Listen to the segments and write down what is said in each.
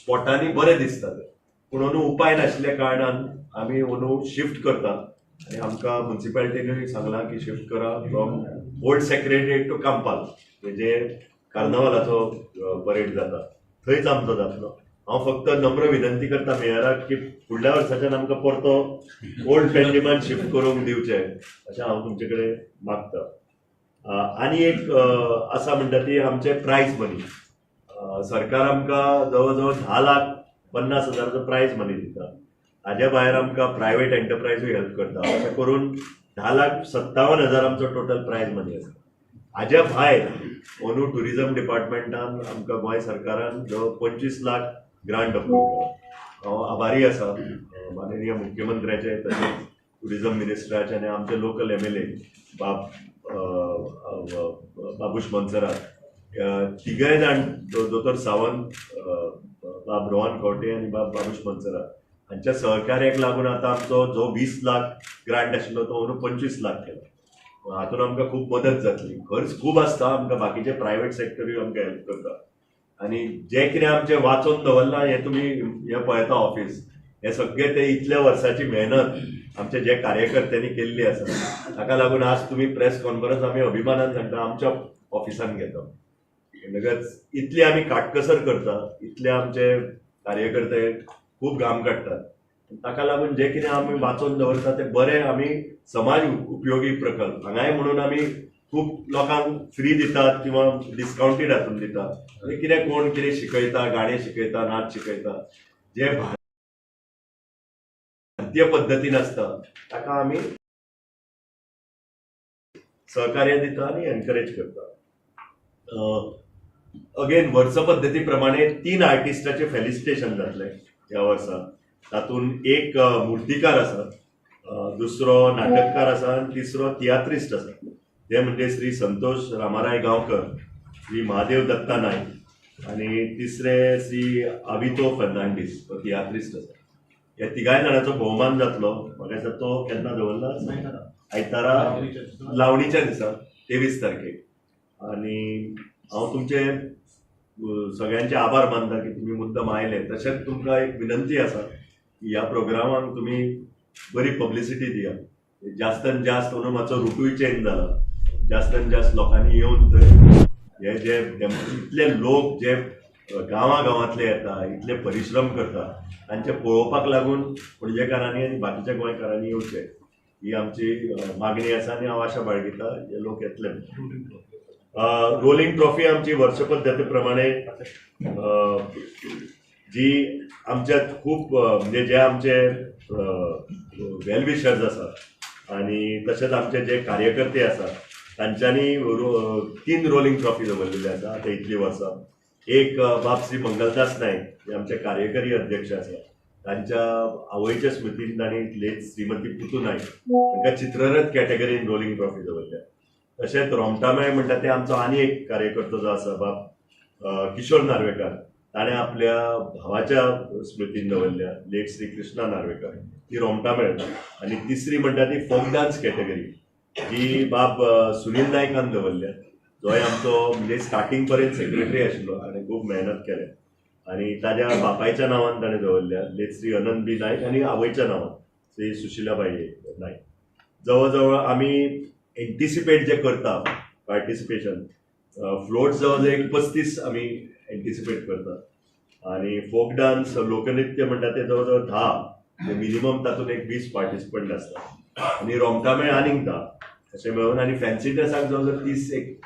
स्पॉटांनी बरें दिसता ते, पूण अंदू उपाय नाशिल्ल्या कारणान आमी अंदू शिफ्ट करता आनी आमकां म्युन्सिपालिटीनूय सांगलां की शिफ्ट करा from old secretariat to Campal, म्हणजे कार्नावालाचो परेड जाता थंयच आमचो जातलो. हांव फक्त नम्र विनंती करता मेयराक की फुडल्या वर्साच्यान आमकां परतो ओल्ड पेंडिमान शिफ्ट करूंक दिवचे अशें हांव तुमचे कडेन मागता. आनी एक आसा म्हणटा ती आमचे प्रायज मनी. सरकार आमकां जवळ जवळ 10,50,000 प्रायज मनी दिता. हाज्या भायर आमकां प्रायवेट एंटरप्रायजूय हेल्प करता. अशें करून 10,57,000 आमचो टोटल प्रायज मनी आसा. हाज्या भायर अंदू टुरिजम डिपार्टमेंटान आमकां गोंय सरकारान जवळ 25 लाख ग्रांट अप्रूव केला. हांव आभारी आसा माननीय मुख्यमंत्र्याचे, तशेंच टुरिजम मिनिस्टराचे आनी आमचे लोकल MLA बाबूश मनसरात, तिगय जाण दोतोर सावंत, बाब रोहन खंवटे आनी बाब बाबूश मनसरात हांच्या सहकार्याक लागून आतां आमचो जो 20 लाख ग्रांट आशिल्लो तो अंदू 25 लाख केला. हातून आमकां खूब मदत जातली. खर्च खूब आसता, आमकां बाकीचे प्रायवेट सेक्टरूय आमकां हेल्प करता. आनी जे कितें आमचें वाचोवन दवरलां हें तुमी हें पळयता ऑफिस, हे सगळे ते इतल्या वर्साची मेहनत आमचे जे कार्यकर्त्यांनी केल्ली आसा, ताका लागून आज तुमी प्रेस कॉन्फरन्स आमी अभिमानान सांगता आमच्या ऑफिसान घेता. म्हणटकच इतली आमी काटकसर करता, इतले आमचे कार्यकर्ते खूब घाम काडटात. ताका लागून जे कितें आमी वाचोवन दवरता ते बरे आमी समाज उपयोगी प्रकल्प हांगाय म्हणून आमी खूब लोकांक फ्री दितात किंवा डिस्काउंटेड हातून दितात. कितें कोण कितें शिकयता, गाणे शिकयता, नाच शिकयता, जे भारतीय पद्दतीन आसता ताका आमी सहकार्य दिता आनी एनकरेज करता. अगेन वर्स पद्दती प्रमाणे 3 आर्टिस्टाचे फेलिसिटेशन जातले ह्या वर्सा. तातूंत एक मुर्तीकार आसा, दुसरो नाटककार आसा आनी तिसरो तियात्रिस्ट आसा. ते म्हणजे श्री संतोष रामाराय गांवकर, श्री महादेव दत्ता नायक आनी तिसरे श्री आवितो फर्नांडीस, तो तियात्रिस्ट आसा. ह्या तिगाय जाणांचो भोवमान जातलो. म्हाका दिसता तो केन्ना दवरला, आयतारा लावणीच्या दिसा 23 तारखेक. आनी हांव तुमचे सगळ्यांचे आभार मानता की तुमी मुद्दम आयले. तशेंच तुमकां एक विनंती आसा की ह्या प्रोग्रामाक तुमी बरी पब्लिसिटी दिया. जास्तान जास्त म्हणून मातसो रुटूय चेंज जाला. जास्तान जास्त लोकांनी येवन थंय हे जे इतले लोक जे गांवांतले येता, इतले परिश्रम करता, तांचे पळोवपाक लागून पणजेकारांनी आनी बाकीच्या गोंयकारांनी येवचे ही आमची मागणी आसा. आनी हांव आशा बाळगिता हे लोक येतले. रोलिंग ट्रॉफी आमची वर्ष पद्दती प्रमाणे जी आमच्यात खूब म्हणजे जे आमचे वेल विशर्स आसा आनी तशेंच आमचे जे कार्यकर्ते आसा तांच्यांनी 3 रोलिंग ट्रॉफी दवरलेली आसा आतां इतली वर्सां. एक बाब श्री मंगलदास नायक जे आमचे कार्यकारी अध्यक्ष आसा, तांच्या आवयच्या स्मृतीन तांणी लेट श्रीमती पुतू नायक तांकां चित्ररथ कॅटेगरीन रोलिंग ट्रॉफी दवरल्या. तशेंच रोमटामेळ म्हणटा ते आमचो आनी एक कार्यकर्तो जो आसा बाब किशोर नार्वेकार, ताणें आपल्या भावाच्या स्मृतीन दवरल्या लेट श्री कृष्णा नार्वेकार, ती रोमटामेळ. आनी तिसरी म्हणटा ती फोक डान्स कॅटेगरी जी बाब सुनील नायकान दवरल्या, जोय आमचो म्हणजे स्टार्टींग पर्यंत सेक्रेटरी आशिल्लो. ताणें खूब मेहनत केलें आनी ताज्या बापायच्या नांवान ताणें दवरल्या लेट श्री अनंत बी नायक आनी आवयच्या नांवान श्री सुशिलाबाई नायक. जवळ जवळ आमी एंटिसिपेट जे करता पार्टिसिपेशन फ्लोट जवळ जवळ एक 35 आमी एंटिसिपेट करता. आनी फोक डान्स लोकनृत्य म्हणटा ते जवळ जवळ 10, मिनिमम तातूंत एक 20 पार्टिसिपंट आसता. आनी रोमटामेळ आनीक 10 अशें मेळून. आनी फॅन्सी ड्रेसाक जवळ जवळ 30 एक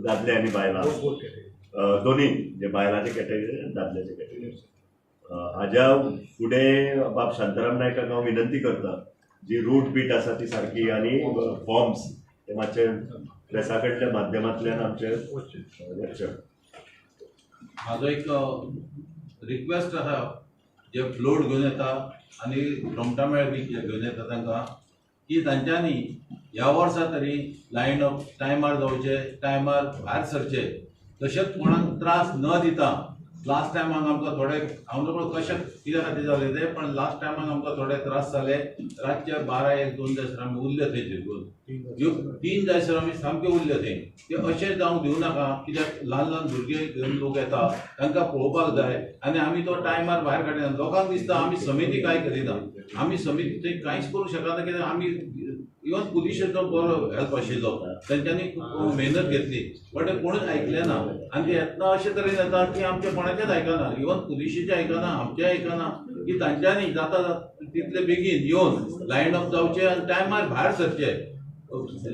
दादले आनी बायलां दोनी, जे बायलांचे कॅटेगरी आनी दादल्याचे कॅटेगरी. हाज्या फुडें बाब शांताराम नायकाक हांव विनंती करता जी रूट बीट आसा ती सारकी आनी फॉर्म्स ते मातशे प्रेसा कडल्या माध्यमांतल्यान आमचे वचचे. म्हाजो एक रिक्वेस्ट आसा, जे फ्लोट घेवन येता आनी रोमटामेळ बी घेवन येता तांकां, की तांच्यांनी ह्या वर्सा तरी लायन अप टायमार जावचे, टायमार भायर सरचे, तशेंच कोणाक त्रास न दिता लास्ट टायमाक आमकां थोडे हांव नकळो कशें कित्या खातीर जालें तें पण लास्ट टायमाक आमकां थोडे त्रास जाले रातचे 12-1-2 जायसर आमी उरले थंय जिरगून 3 जायसर आमी सामके उरले थंय ते अशें जावंक दिवं नाका कित्याक ल्हान भुरगे घेवन लोक येता तांकां पळोवपाक जाय आनी आमी तो टायमार भायर काडिना लोकांक दिसता आमी समिती कांय करिना आमी समिती थंय कांयच करूंक शकना कित्याक आमी इवन पुलिशेचो बरो हेल्प आशिल्लो तेंच्यांनी खूब मेहनत घेतली बट ते कोणूच आयकलें ना आनी ते येतना अशे तरेन येता की आमचे कोणाचेच आयकना इवन पुलिशेचे आयकना आमचे आयकना की तांच्यांनी जाता तितले बेगीन येवन लायन अप जावचे आनी टायमार भायर सरचे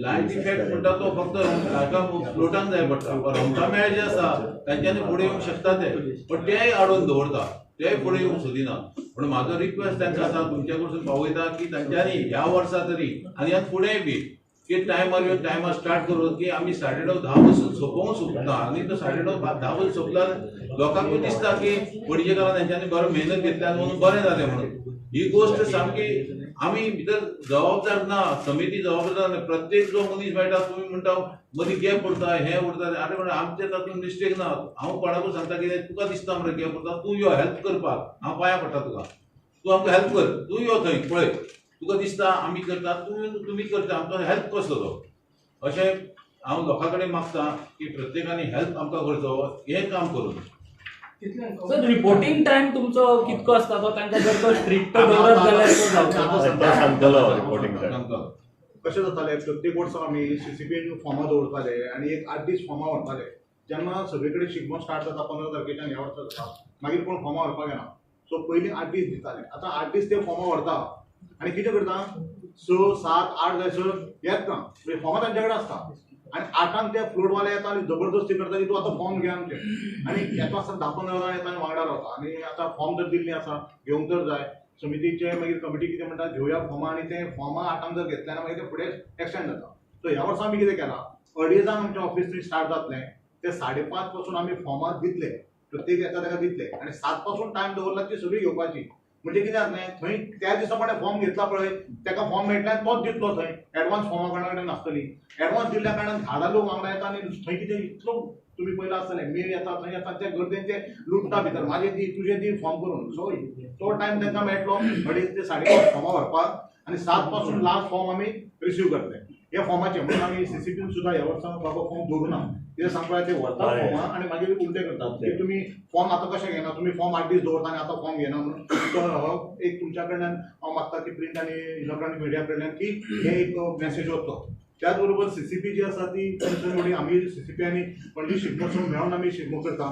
लायट इफेक्ट म्हणटा तो फक्त हाका फ्लोटांक जाय पडटा रोमटा मेळ जे आसा तांच्यांनी फुडें येवंक शकता ते पण तेय आडोवन दवरता ते फुडें येवंक सोदिना म्हणून म्हाजो रिक्वेस्ट तांकां आसा तुमचे कडसून पावयता की तांच्यांनी ह्या वर्सा तरी आनी ह्या फुडेंय बी की टायमार येवन टायमार स्टार्ट करून की आमी 9:30-10 पासून सोंपोवंक सोदता आनी तो 9:30-10 पासून सोंपला लोकांकूय दिसता की पणजेकारान तेंच्यांनी बरो मेहनत घेतल्या म्हणून बरें जालें म्हणून ही गोश्ट सामकी आमी भितर जबाबदार ना समिती जबाबदार ना प्रत्येक जो मनीस मेळटा तुमी म्हणटा मदीं गॅप उरता हें उरता आरे म्हणून आमचे तातूंत मिस्टेक ना हांव कोणाकूय सांगता की तुका दिसता मरे गॅप उरता तूं यो हेल्प करपाक हांव पांयां पडटा तुका तूं आमकां हेल्प कर तूं यो थंय पळय तुका दिसता आमी करता तुमी करता आमकां हेल्प कसो तो अशें हांव लोकां कडेन मागता की प्रत्येकानी हेल्प आमकां करचो हें काम करून सर रिपोर्टिंग टाइम तुमचो कितको आसता तो तांकां जर तो स्ट्रिक्ट दवरत जाल्यार तो जावचो सांगतलो रिपोर्टिंग कशें जातालें प्रत्येक वर्सा आमी सीसीपीन फॉर्मां दवरताले आनी एक 8 दीस फॉर्मां व्हरताले जेन्ना सगळे कडेन शिगमो स्टार्ट जाता 15 तारखेच्यान ह्या वर्सा जाता मागीर कोण फॉर्मां व्हरपाक येना सो पयलीं 8 दीस दिताले आतां 8 दीस ते फॉर्मां व्हरता आनी कितें करता 6, 7, 8 जायसर येत ना म्हणजे फॉर्मां तांचे कडेन आसता आनी 8 ते फ्लोटवाले येता आनी जबरदस्ती करता की तूं आतां फॉर्म घे आमचे आनी येता आसतना 10-15 जाण येता आनी वांगडा रावता आनी आतां फॉर्म जर दिल्लीं आसा घेवंक तर जाय समितीचे मागीर कमिटी कितें म्हणटा घेवया फॉर्मां आनी ते फॉर्मां 8 जर घेतले आनी मागीर ते फुडें एक्सटेंड जाता सो ह्या वर्सा आमी कितें केलां 2:30 आमचें ऑफिस थंय स्टार्ट जातलें ते 5:30 पासून आमी फॉर्मां दितले प्रत्येक येता ताका दितले आनी 7 पासून टायम दवरला ती सगळी घेवपाची म्हणजे कितें जातलें थंय त्या दिसा कोणें फॉर्म घेतला पळय ताका फॉर्म मेळटले तोच दितलो थंय एडवान्स फॉर्मां कोणा कडेन नासतली एडवान्स दिल्ल्या कारणान 10 लोक वांगडा येता आनी थंय कितें इतलो तुम्ही पयला आसतले मेल येता थंय येता त्या गर्देन ते लुटता भितर म्हाजे दी तुझे दी फॉर्म करून सो तो टायम तांकां मेळटलो 2:30 ते 5:30 फॉर्मां व्हरपाक आनी 7 पासून लास्ट फॉर्म आमी रिसीव करतले ह्या फॉर्माचे म्हणून आमी सीसीपीन सुद्दां ह्या वर्सा बाबा फॉर्म दवरुना कितें सांगपा ते व्हरता फॉर्मां आनी मागीर उलटे करतात की तुमी फॉर्म आतां कशें घेना तुमी फॉर्म 8 दीस दवरता आनी आतां फॉर्म घेना म्हणून तो एक तुमच्या कडल्यान हांव मागता की प्रिंट आनी इलेक्ट्रॉनीक मिडिया कडल्यान की हे एक मेसेज वचो त्याच बरोबर सीसीपी जी आसा ती पंचवडी आमी सीसीपी आनी पणजी शिगमोत्सव मेळोन आमी शिगमो करता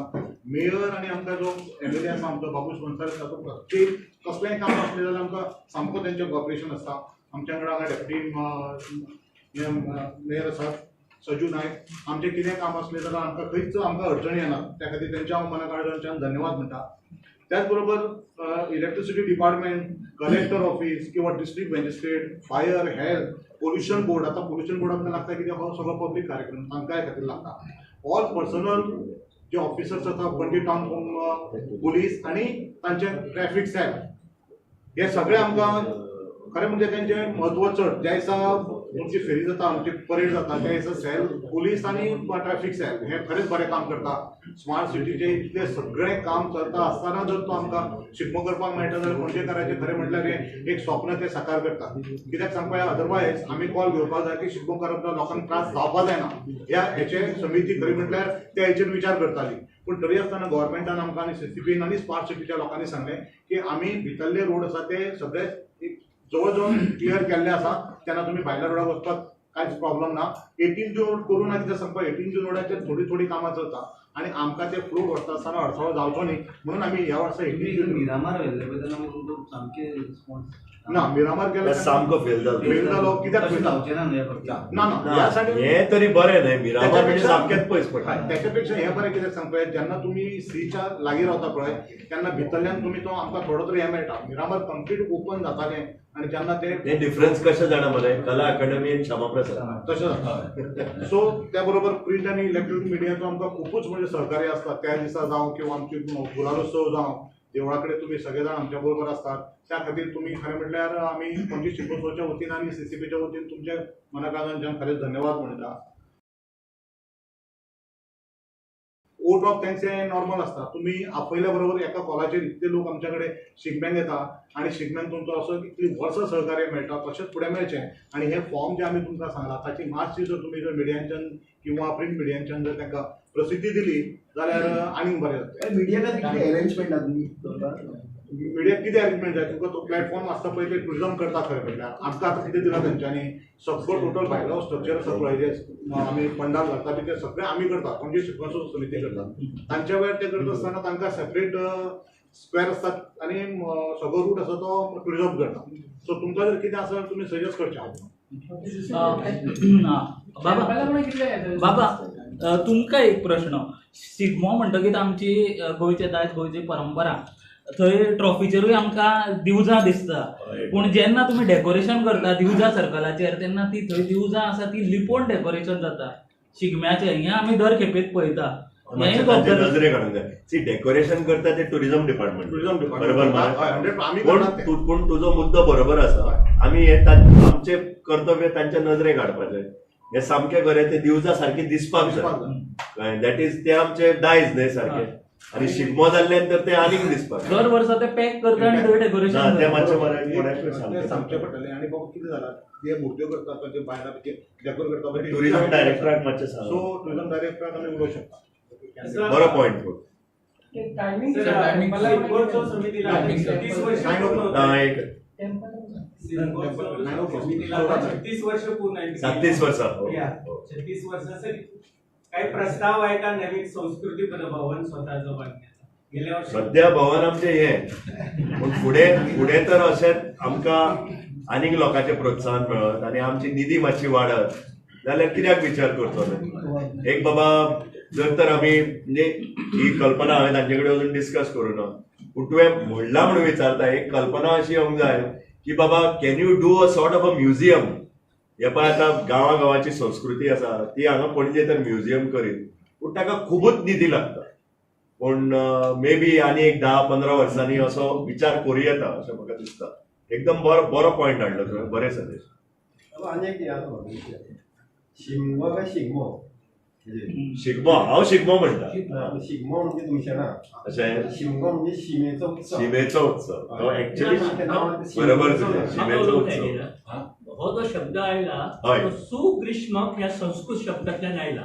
मेयर आनी आमकां जो एमएलए आसा आमचो बाबू स्पॉन्सर आसा तो प्रत्येक कसलेंय काम आसलें जाल्यार आमकां सामको तेंचें कॉपरेशन आसता आमच्या कडेन हांगा डेप्युटी मेयर आसा सजू नायक आमचें कितें काम आसलें जाल्यार आमकां खंयच आमकां अडचणी येना त्या खातीर तेंच्या हांव मना कडल्यान धन्यवाद म्हणटा त्याच बरोबर इलेक्ट्रिसिटी डिपार्टमेंट कलेक्टर ऑफिस किंवा district magistrate fire health pollution board आता पोल्युशन बोर्ड आपल्याला लागता की हो सगळो पब्लीक कार्यक्रम तांकांय खातीर लागता ऑल पर्सनल जे ऑफिसर्स आसा पणजी टाउन पुलीस आनी तांचे ट्रॅफिक सेल हे सगळे आमकां खरें म्हणजे तेंचे म्हत्व चड ज्या दिसा तुमची फेरी जाता आमची परेड जाता त्या दिसा सेल पुलीस आनी ट्रॅफिक सेल हे खरेंच बरें काम करता स्मार्ट सिटीचे इतले सगळें काम करता आसतना जर तो आमकां शिगमो करपाक मेळटा जाल्यार पणजेकाराचें खरें म्हटल्यार एक स्वप्न ते साकार करता कित्याक सांगपा अदरवायज आमी कॉल घेवपाक जाय की शिगमो करप जाल्यार लोकांक त्रास जावपा जायना ह्या हेचे समिती खरी म्हटल्यार ते हेचेर विचार करताली पूण तरी आसतना गव्हर्मेंटान आमकां आनी सीसीपीन आनी स्मार्ट सिटीच्या लोकांनी सांगलें की आमी भितरले रोड आसा ते सगळे जवळ जवळ क्लियर केल्ले आसा तेन्ना तुमी भायल्या रोडाक वचपाक कांयच प्रॉब्लम ना 18 जून रोड करूं ना कितें सांगपा 18 जून रोडाचेर थोडी कामां चलता आनी आमकां ते फ्लोट व्हरता आसतना अडथळो जावचो न्ही म्हणून आमी ह्या वर्सा 18 जून मिरामार व्हेल्ले बद्दल आमी तुमचो सामके रिस्पॉन्स ना मिरामार गेले सामको फेल जालो कित्याक जावचें ना न्हू हे फक्त ना ह्या साठी हे तरी बरें न्हय मिरामार म्हणजे सामकेच पयस पडटा त्याच्यापेक्षा हे बरें कित्याक सांगपा जेन्ना तुमी सीच्या लागीं रावता पळय तेन्ना भितरल्यान तुमी तो आमकां थोडो तरी हे मेळटा मिरामार कंप्लीट ओपन जातालें आनी जेन्ना ते डिफरन्स कशें जाणा मरे कला अकादमी आनी क्षमा प्रसाद तशें जाता सो त्या बरोबर प्रिंट आनी इलेक्ट्रॉनीक मिडियाचो आमकां खूबच म्हणजे सहकार्य आसता त्या दिसा जावं किंवा आमची गुलालोत्सव जावं देवळा कडेन तुमी सगळे जाण आमच्या बरोबर आसतात त्या खातीर तुमी खरें म्हटल्यार आमी पणजी शिगमोत्सवाच्या वतीन आनी सीसीपीच्या वतीन तुमचे मनाकाळांच्यान खरेंच धन्यवाद म्हणटा वोट ऑफ थँक्स हे नॉर्मल असता. तुम्ही आपल्या बरोबर एका कॉलाचेर इतले लोक आमच्याकडे शिगम्याक येता आणि शिगम्याक तुमचो असो इतली वर्स सहकार्य मेळटा तशेंच फुडें मेळचें. आणि हे फॉर्म जे आमी तुमकां सांगला ताची मातशी जर तुमी जर मिडियांच्यान किंवा प्रिंट मिडियांच्यान जर तांकां प्रसिद्धी दिली जाल्यार आनीक बरें जातलें. मिडियाला किती अरेंजमेंट आहा तुम्ही मिडियाक कितें अरेंजमेंट जाय तुका तो प्लॅटफॉर्म आसता पळय ते टुरिझम करता खरें म्हणल्यार आमकां आतां कितें दिला तेंच्यांनी सगळो टोटल भायलो स्ट्रक्चर आसा पळय जे आमी पंडाल घालता बी ते सगळें आमी करता पणजे शिगमोत्सव समिती करता. तांच्या वेळार ते करता आसतना तांकां सेपरेट स्क्वेअर आसतात आणि सगळो रूट आसा तो टुरिझम करता. सो तुमकां जर कितें आसा तुमी सजेस्ट करचें. बाबा तुमकां एक प्रश्न. शिगमो म्हणटकीच आमची गोंयचे दायज गोंयची परंपरा थंय ट्रॉफीचेरूय आमकां दिवजां दिसता. पूण जेन्ना तुमी डेकोरेशन करता दिवजा सर्कलाचेर तेन्ना ती थंय दिवजां आसा ती लिपोवन डेकोरेशन जाता शिगम्याचें. हें आमी दर खेपेक पळयता. नजरे काडूंक जाय. सी डेकोरेशन करता ते टुरिझम डिपार्टमेंट बरोबर मरे. पूण तुजो मुद्दो बरोबर आसा. आमी हे आमचे कर्तव्य तांच्या नजरेक हाडपाचें. हे सामकें खरें ते दिवजां सारकी दिसपाक जाय. दॅट इज ते आमचे दायज न्हय सारके. आणि शिगमो जाल्ल्यानंतर ते आनीक दिसपाक दर वर्सा ते पॅक करता आणि थंय डेकोरेशन ते मातशें सांगचें पडटलें. आणि बाबा कितें जालां जे मुर्त्यो करता ते बायलां डेकोर करता टुरिझम डायरेक्टराक मातशें सांग. सो टुरिझम डायरेक्टराक आमी उलोवंक शकता. बरो पॉयंट. छत्तीस वर्ष काही प्रस्ताव आहे का नवीन संस्कृती भवन स्वतःचं बांधण्याचा गेल्या वर्षी? सध्या भवन आमचे हे पूण फुडें तर अशेंच आमकां आनीक लोकांचे प्रोत्साहन मेळत आणि आमची निधी मातशी वाडत जाल्यार कित्याक विचार करचो न्हय. एक बाबा जर तर आमी म्हणजे ही कल्पना हांवें तांचे कडेन अजून डिस्कस करूं ना. पूण तुवें म्हणला म्हणून विचारता एक कल्पना अशी येवंक जाय की बाबा can you do a sort of a museum. हे पळय आतां गांवागांवाची संस्कृती आसा ती हांगा पणजे तर म्युझियम करीत पूण ताका खूबच निधी लागता. पूण मे बी आनी एक 10-15 वर्सांनी असो विचार करूं येता अशें म्हाका दिसता. एकदम बरो पॉयंट हाडलो तुवें. बरें सजेस्ट. आनी एक शिगमो काय शिगमो शिगमो हांव शिगमो म्हणटा. शिगमो म्हणजे तुमचें अशें शिगमो म्हणजे शिमेचो उत्सव. शिमेचो उत्सव. तो एक्चुअली बरोबर तुजें शिमेचो उत्सव. हो जो शब्द आयला हय. तो सुग्रीष्मक ह्या संस्कृत शब्दांतल्यान आयला.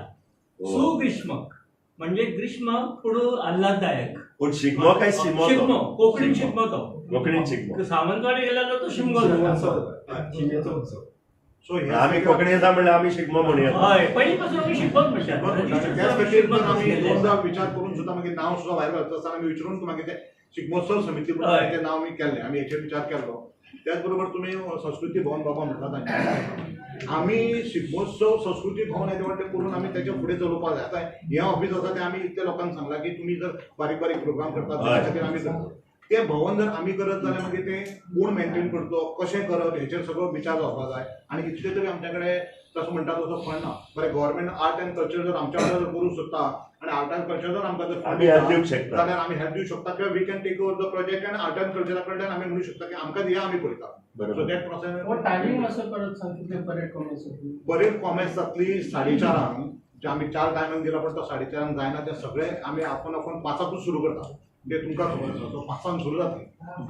सुग्रीष्मक म्हणजे ग्रीष्म पुढं आल्हाददायक. पूण शिगमो काय शिमो? शिगमो कोंकणीन शिगमो तो. कोंकणीन शिगमो. सावंतवाडी गेल्यार तो शिमगो जाता. शिमेचो उत्सव. सो आमी कोंकणी येता म्हणल्यार आमी शिगमो म्हणया. हय पयलीं पासून आमी शिगमोच म्हणटात. त्याच खातीर जर आमी दोनदा विचार करून सुद्दां मागीर नांव सुद्दां भायर घालता आसतना आमी विचारून मागीर ते शिगमोत्सव समिती म्हणून तें नांव आमी केल्लें. आमी हेचेर विचार केल्लो. त्याच बरोबर तुम्ही संस्कृती भवन बाबा म्हणटा आमी शिगमोत्सव संस्कृती भवन येते वाटे करून आमी त्याच्या फुडें चलोवपाक जाय. आतां हें ऑफिस आसा तें आमी इतल्या लोकांक सांगलां की तुमी जर बारीक बारीक प्रोग्राम करतात त्या खातीर आमी करता. तें भवन जर आमी करत जाल्यार मागीर तें कोण मेंटेन करतलो कशें करप हेचेर सगळो विचार जावपाक जाय. आनी इतले तरी आमच्या कडेन तसो म्हणटा तसो फंड ना. बरें गव्हर्मेंट आर्ट एंड कल्चर जर आमच्या वांगडा जर करूंक सोदता आणि आर्ट एंड कल्चर जर आमकां जर आमी हेल्प दिवंक शकता जाल्यार आमी हेल्प दिवंक शकता किंवा we can take over the project आनी आर्ट एंड कल्चरा कडल्यान आमी म्हणू शकता की आमकां दिया आमी करता. सो दॅट प्रोसेस टायमिंग असं परत सांगितलं परेड कॉमेसाठी. परेड कॉमेस जातली 4:30 जे आमी 4 टायमांक दिला पण तो 4:30 जायना. ते सगळे आमी आपण 5:00 सुरू करता. ते तुमकां खबर आसा. सो 5:00 सुरू जातली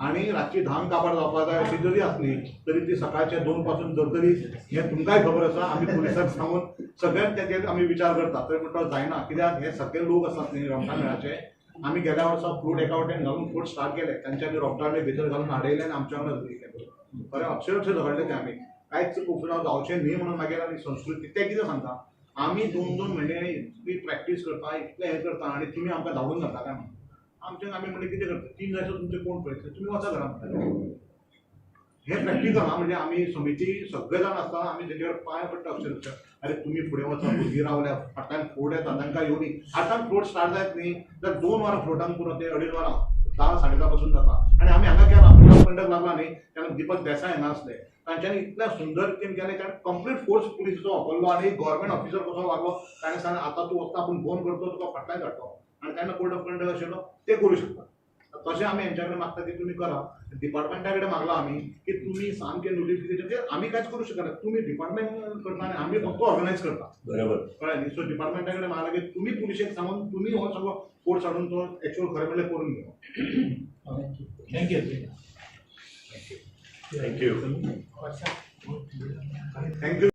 आणि रातची 10 काबार जावपाक जाय अशी जरी असली तरी ती सकाळच्या 2 पासून जर तरी हे तुमकांय खबर आसा. आमी पुलिसांक सांगून सगळ्यात तेजेर आमी विचार करता. तरी पूण तो जायना कित्याक हे सगळे लोक आसात न्ही रमठामेळाचे. आमी गेल्या वर्सा फ्रूट एकावटेन घालून फ्रूट स्टार्ट केले. तांच्यानी रोमटामेळ भितर घालून हाडयले आनी आमच्या वांगडा धरिल्ले. बरें अक्षरशः झगडले ते आमी कांयच उपराव जावचें न्ही म्हणून मागीर आमी संस्कृती ते कितें सांगता आमी 2-2 म्हयने इतली प्रॅक्टीस करता इतलें हें करता आनी तुमी आमकां धाडून घालता काय म्हणून. आमच्यान आमी म्हणलें कितें करता 3 जायसर तुमचे कोण पळयतले तुमी वचा घरा. हे प्रॅक्टिकल हा म्हणजे आमी समिती सगळे जाण आसता आमी तेजेर पांय पडटा अक्षरशः. अरे तुमी फुडें वचा भुरगीं रावल्या फाटल्यान फ्लोट येता तांकां येवनी 8 फ्लोट स्टार्ट जायत न्ही जाल्यार 2 वरां फ्लोटांक पुरो ते 2.5 वरां 10-10:30 पासून जाता. आनी आमी हांगा केला पंडक लागला न्ही तेन्ना दिपक देसाय हांगा आसले. तांच्यांनी इतल्या सुंदर रितीन केलें कारण कंप्लीट फोर्स पुलिसाचो वापरलो आनी गव्हर्मेंट ऑफिसर कसो वागलो. ताणें सांगलें आतां तूं वचता आपूण फोन करतो तुका फाटल्यान धाडटलो. आनी तेन्ना कोड ऑफ कंडक्ट आशिल्लो ते करूं शकता. तशें आमी हेंच्याकडे मागता की तुमी करा. डिपार्टमेंटा कडेन मागला आमी की तुमी सामकें नोटिफिकेशन आमी कांयच करूं शकना, तुमी डिपार्टमेंट करता आनी आमी फक्त ऑर्गनायज करता. बरोबर. कळ्ळें न्ही. सो डिपार्टमेंटा कडेन मागला की तुमी पुलिशेक सांगून तुमी हो सगळो कोर्ट हाडून तो एक्चुअल खरें म्हणल्यार करून घेवं. थँक्यू. थँक्यू. थँक्यू